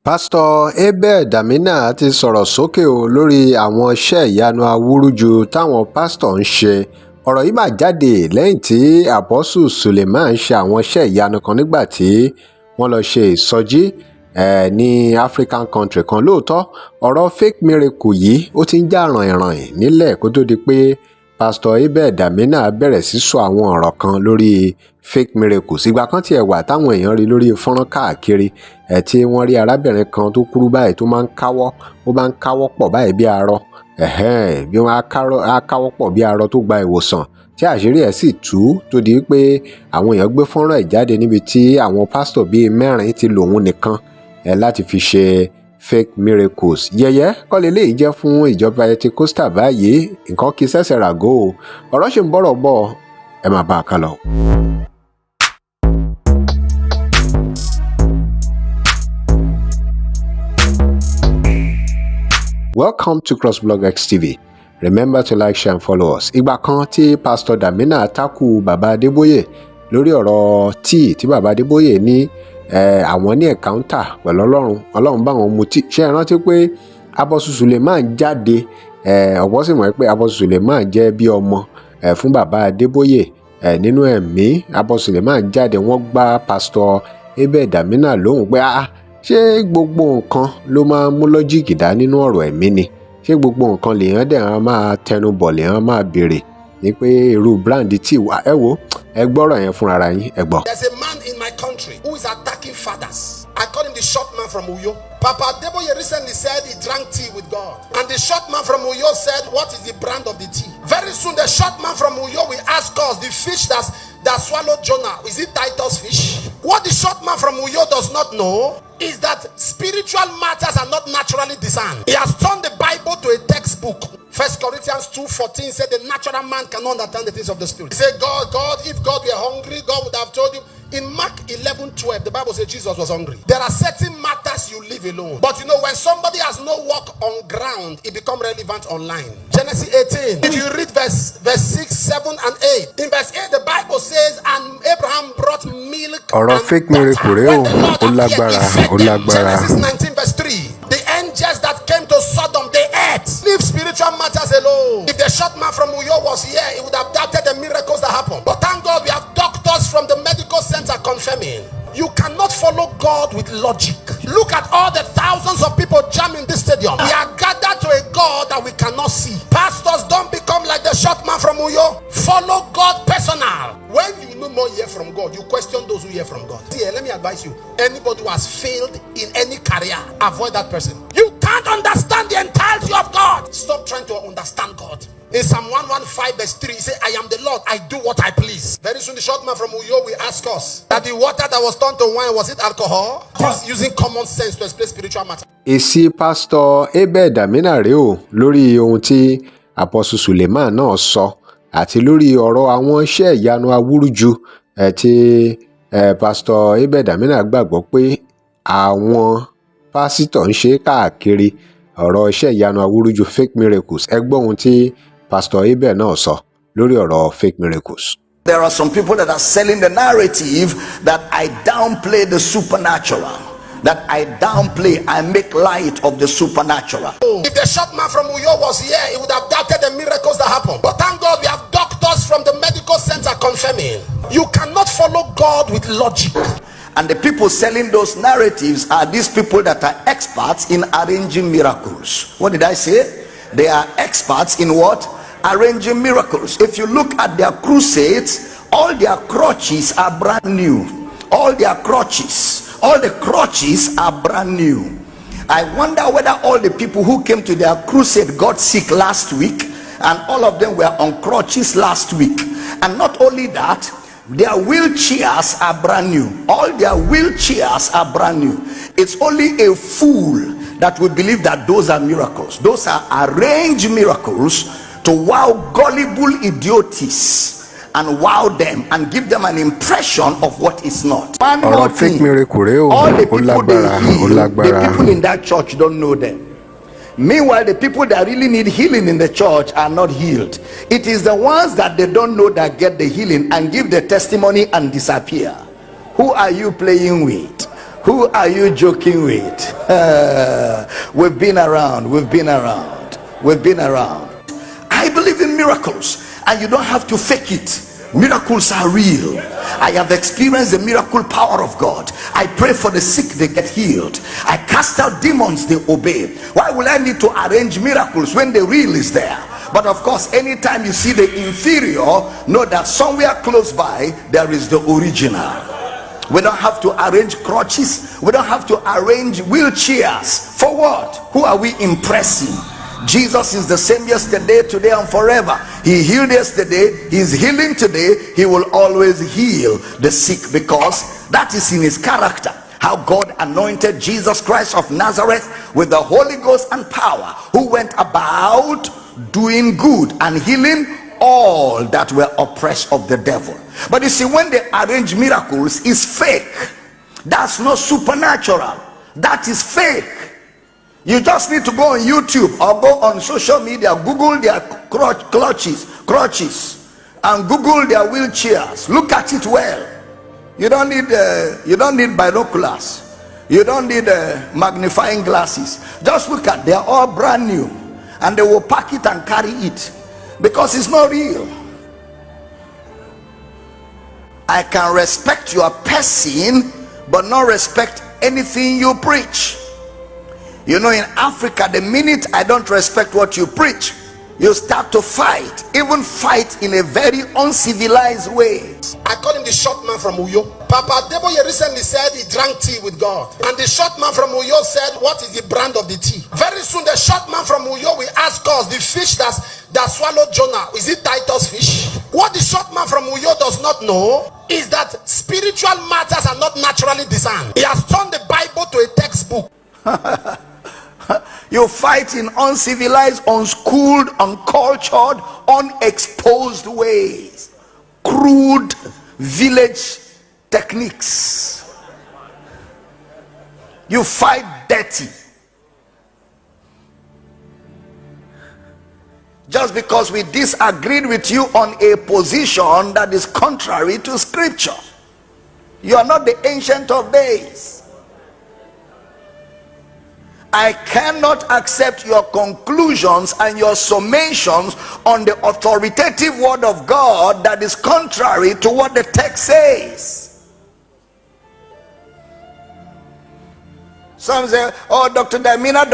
Pásítọ̀ Abel Damina ti sọ̀rọ̀ sókè lórí àwọn iṣẹ́ ìyanu awúrúju táwọn pásítọ̀ ń ṣe. Ọ̀rọ̀ yìí máa jáde lẹ́yìn tí àpọ́sù Suleman ṣe àwọn iṣẹ́ ìyanu kan nígbà tí wọ́n lọ ṣe ìsọjí ní African country kan. Lóòótọ́ ọ̀rọ̀ fake miracle yìí ó ti ń jà ràìnràìn nílẹ̀ kó tó di pé Pásítọ̀ Abel Damina bẹ̀rẹ̀ sí sọ àwọn ọ̀rọ̀ kan lórí fake miracles. Ìgbà kan tiẹ̀ wà táwọn èèyàn rí lórí fọ́nrán káàkiri tí wọ́n rí arábìnrin kan tó kúrú báyìí tó máa ń káwọ́ pọ̀ báyìí bí arọ bí wọ́n á káwọ́ pọ̀ bí arọ tó gba ìwòsàn tí àṣírí ẹ̀ sì tú tó di pé àwọn èèyàn gbé fọ́nrán ẹ̀ jáde níbi tí àwọn pásítọ̀ bíi 4 ti lòun nìkan láti fi ṣe fake miracles. Yẹ̀yẹ́ kọ́ leléyìí jẹ́ fún ìjọba Pentecostal báyìí, nǹkan kì í ṣẹ̀ṣẹ̀ ràgó o. Ọ̀rọ̀ ṣì ń bọ̀rọ̀ bọ̀, ẹ máa bá a kán lọ. Welcome to CrossBlog XTV. Remember to like, share and follow us. Ìgbà kan tí Pastor Damina takú bàbá Adeboye lórí ọ̀rọ̀ tí bàbá Adeboye ní àwọn ní encounter pẹ̀lú Ọlọ́run bá wọn mutí. Ṣé ẹ rántí pé Apostle Suleman jáde ọ̀pọ̀ sì mọ̀ pé Apostle Suleman jẹ́ bí ọmọ fún bàbá Adeboye nínú ẹ̀mí. Apostle Suleman jáde, wọ́n gbá Pastor Abel Damina lóhùn pé ṣé gbogbo nǹkan ló máa mú lọ́jíìkì dá nínú ọ̀rọ̀ ẹ̀mí ni? Ṣé gbogbo nǹkan lèèyàn dẹ̀ máa tẹnubọ̀ lèèyàn máa béèrè ní pé irú brand tí wà ẹ wo ẹ gbọ́rọ̀ yẹn fúnra yín ẹ gbọ́. There's a man in my country who is attacking fathers. I call him the short man from Uyo. Papa Adeboye recently said he drank tea with God. And the short man from Uyo said, what is the brand of the tea? Very soon the short man from Uyo will ask us, the fish that swallowed Jonah, is it Titus fish? What the short man from Uyo does not know is that spiritual matters are not naturally discerned. He has turned the Bible to a textbook. 1 Corinthians 2:14 said the natural man cannot understand the things of the spirit. He said, God, if God were hungry, God would have told you. In Mark 11:12, the Bible says Jesus was hungry. There are certain matters you leave alone. But you know, when somebody has no work on ground, it becomes relevant online. Genesis 18. If you read verse 6, 7, and 8. In verse 8, the Bible says, and Abraham brought milk ọ̀rọ̀ and fake butter. miracle rèé When the Lord ó appeared, lágbára he fed ó them. lágbára. Genesis 19 verse 3. The angels that came to Sodom, they ate. Leave spiritual matters alone. If the short man from Uyo was here, he would have doubted the miracles that happened. But thank God we have doctors from the medical center confirming. You cannot follow God with logic. Look at all the thousands of people jamming this stadium. We are gathered to a God that we cannot see. Pastors, don't become like the short man from Uyo. Follow God personal. When you know more hear from God, you question those who hear from God. See, let me advise you. Anybody who has failed in any career, avoid that person. You can't understand the entirety of God. Stop trying to understand God. In Psalm 115 verse 3, he said, I am the Lord, I do what I please. Very soon the short man from Uyo will ask us that the water that was turned to wine, was it alcohol? Just using common sense to explain spiritual matter. Èsì Pásítọ̀ Abel Damina rèé o lórí ohun tí Apostle Suleman náà sọ àti lórí ọ̀rọ̀ àwọn iṣẹ́ ìyanu awúrúju tí Pásítọ̀ Abel Damina gbàgbọ́ pé àwọn pásítọ̀ ń ṣe káàkiri ọ̀rọ̀ iṣẹ́ ìyanu awúrúju fake miracles. Ẹ gbọ́ ohun tí Pastor Abel náà sọ lórí ọ̀rọ̀ fake miracles. There are some people that are selling the narrative that I downplay the supernatural, that I downplay, I make light of the supernatural. If the short man from Uyo was here, he would have doubted the miracles that happened. But thank God we have doctors from the medical center confirming. You cannot follow God with logic. And the people selling those narratives are these people that are experts in arranging miracles. What did I say? They are experts in what? Arranging miracles. If you look at their crusades, all their crutches are brand new. All their crutches, all the crutches are brand new. I wonder whether all the people who came to their crusade got sick last week, and all of them were on crutches last week. And not only that, their wheelchairs are brand new. All their wheelchairs are brand new. It's only a fool that will believe that those are miracles. Those are arranged miracles to wow gullible idioties and wow them and give them an impression of what is not. ọ̀rọ̀ fake miracle rèé o All the ó people lágbára they ó heal, lágbára. the people in that church don't know them. Meanwhile, the people that really need healing in the church are not healed. It is the ones that they don't know that get the healing and give the testimony and disappear. Who are you playing with? Who are you joking with? We've been around. I believe in miracles, and you don't have to fake it. Miracles are real. I have experienced the miracle power of God. I pray for the sick, they get healed. I cast out demons, they obey. Why will I need to arrange miracles when the real is there? But of course, anytime you see the inferior, know that somewhere close by there is the original. We don't have to arrange crutches. We don't have to arrange wheelchairs. For what? Who are we impressing? Jesus is the same yesterday, today, and forever. He healed yesterday, he's healing today, he will always heal the sick, because that is in his character. How God anointed Jesus Christ of Nazareth with the Holy Ghost and power, who went about doing good and healing all that were oppressed of the devil. But you see, when they arrange miracles, it's fake. That's not supernatural. That is fake. You just need to go on YouTube or go on social media, Google their crutches, and Google their wheelchairs. Look at it well. You don't need binoculars. You don't need magnifying glasses. Just look at, they're all brand new, and they will pack it and carry it, because it's not real. I can respect your person, but not respect anything you preach. You know, in Africa, the minute I don't respect what you preach, you start to fight, even fight in a very uncivilized way. I call him the short man from Uyo. Papa Adeboye recently said he drank tea with God, and the short man from Uyo said, what is the brand of the tea? Very soon the short man from Uyo will ask us, the fish that swallowed Jonah, is it Titus fish? What the short man from Uyo does not know is that spiritual matters are not naturally discerned. He has turned the Bible to a textbook. You fight in uncivilized, unschooled, uncultured, unexposed ways. Crude village techniques. You fight dirty. Just because we disagreed with you on a position that is contrary to scripture. You are not the Ancient of Days. I cannot accept your conclusions and your summations on the authoritative word of God that is contrary to what the text says. Some say, oh, Dr. Damina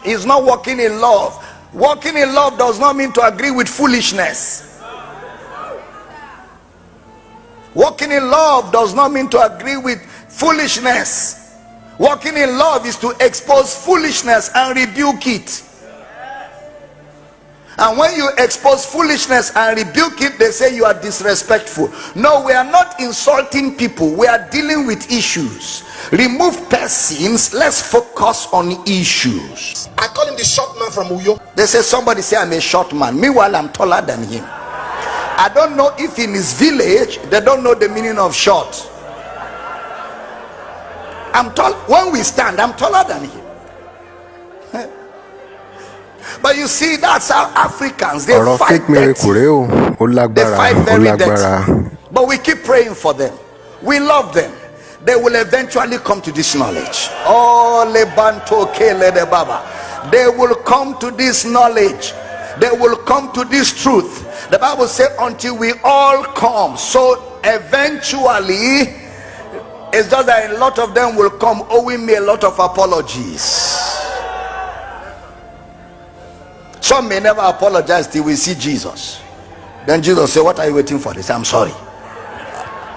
is not walking in love. Walking in love does not mean to agree with foolishness. Walking in love does not mean to agree with foolishness. Walking in love is to expose foolishness and rebuke it. And when you expose foolishness and rebuke it, they say you are disrespectful. No, we are not insulting people. We are dealing with issues. Remove persons. Let's focus on issues. I call him the short man from Uyo. They say, somebody say I'm a short man. Meanwhile, I'm taller than him. I don't know if in his village they don't know the meaning of short. I'm tall. When we stand, I'm taller than him. But you see, that's how Africans, they fight dirty. They fight very dirty. But we keep praying for them. We love them. They will eventually come to this knowledge. Oh, lebanto kele de baba. They will come to this knowledge. They will come to this truth. The Bible says, until we all come. So eventually, it's just that a lot of them will come owing me a lot of apologies. Some may never apologize till we see Jesus. Then Jesus say, what are you waiting for? They say, I'm sorry.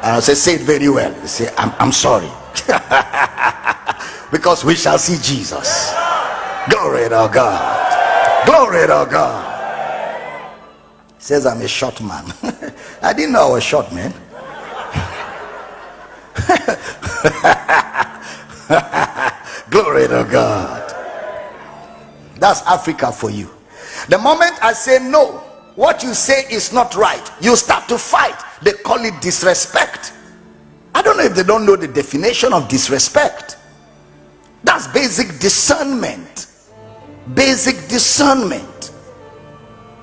And I say it very well. They say, I'm sorry. Because we shall see Jesus. Glory to God. Glory to God. He says, I'm a short man. I didn't know I was short, man. Glory to God. That's Africa for you. The moment I say no, what you say is not right, you start to fight. They call it disrespect. I don't know if they don't know the definition of disrespect. That's basic discernment. Basic discernment.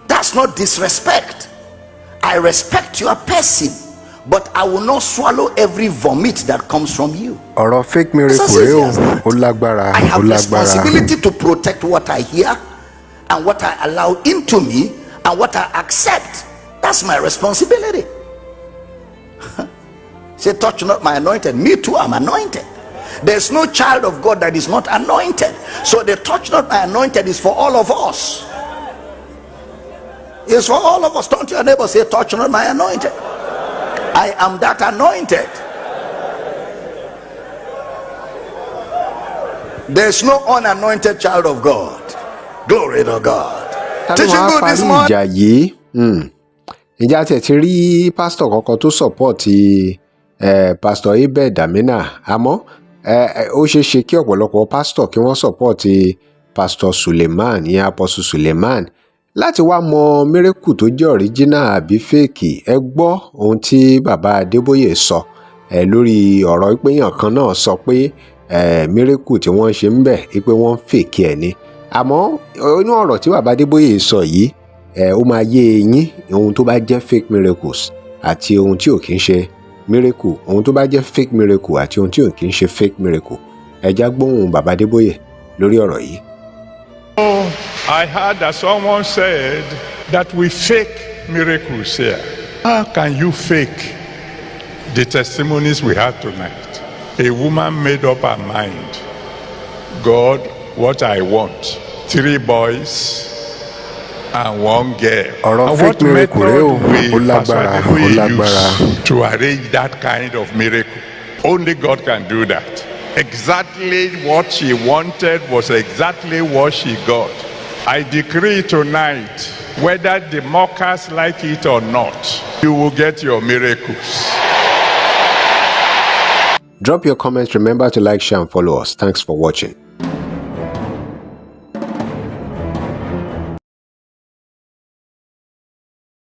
That's not disrespect. I respect your person, but I will not swallow every vomit that comes from you. ọ̀rọ̀ fake miracle It's as rèé easy o as that. ó lágbára I ó have lágbára. responsibility to protect what I hear and what I allow into me and what I accept. That's my responsibility. Say, touch not my anointed. Me too, I'm anointed. There's no child of God that is not anointed. So the touch not my anointed is for all of us. It's for all of us. Don't your neighbor say, touch not my anointed. I am that anointed. There's no unanointed child of God. Glory to God. ta ló máa parí ìjà yìí? Ǹjẹ́ a tiẹ̀ ti rí pásítọ̀ kankan tó sọ̀pọ̀tì pásítọ̀ Abel Damina, àmọ́ ó ṣeé ṣe kí ọ̀pọ̀lọpọ̀ pásítọ̀ kí wọ́n sọ̀pọ̀tì pásítọ̀ Suleman, ìyẹn apọ́sù Suleman. Láti wá mọ mírèkù tó jẹ́ ọ̀ríjínà àbí fèkì, ẹ gbọ́ ohun tí bàbá Adeboye sọ lórí ọ̀rọ̀ ìpéyàn kan náà sọ pé mírèkù tí wọ́n ṣe ń bẹ̀ pé wọ́n ń fèkì ẹ̀ ni. Àmọ́ inú ọ̀rọ̀ tí bàbá Adeboye sọ yìí ó máa yé yín ohun tó bá jẹ́ fake miracles àti ohun tí ò kí ń ṣe miracle, ohun tó bá jẹ́ fake miracle àti ohun tí ò kí ń ṣe fake miracle. Ẹ já gbóhùn bàbá Adeboye lórí ọ̀rọ̀ yìí. I heard that someone said that we fake miracles here. How can you fake the testimonies we had tonight? A woman made up her mind. God, what I want, 3 boys and 1 girl. Ọ̀rọ̀ fake miracle rèé o, ó lágbára, ó lágbára. To arrange that kind of miracle. Only God can do that. Exactly what she wanted was exactly what she got. I decree tonight, whether the mockers like it or not, you will get your miracles. Drop your comments. Remember to like, share, and follow us. Thanks for watching.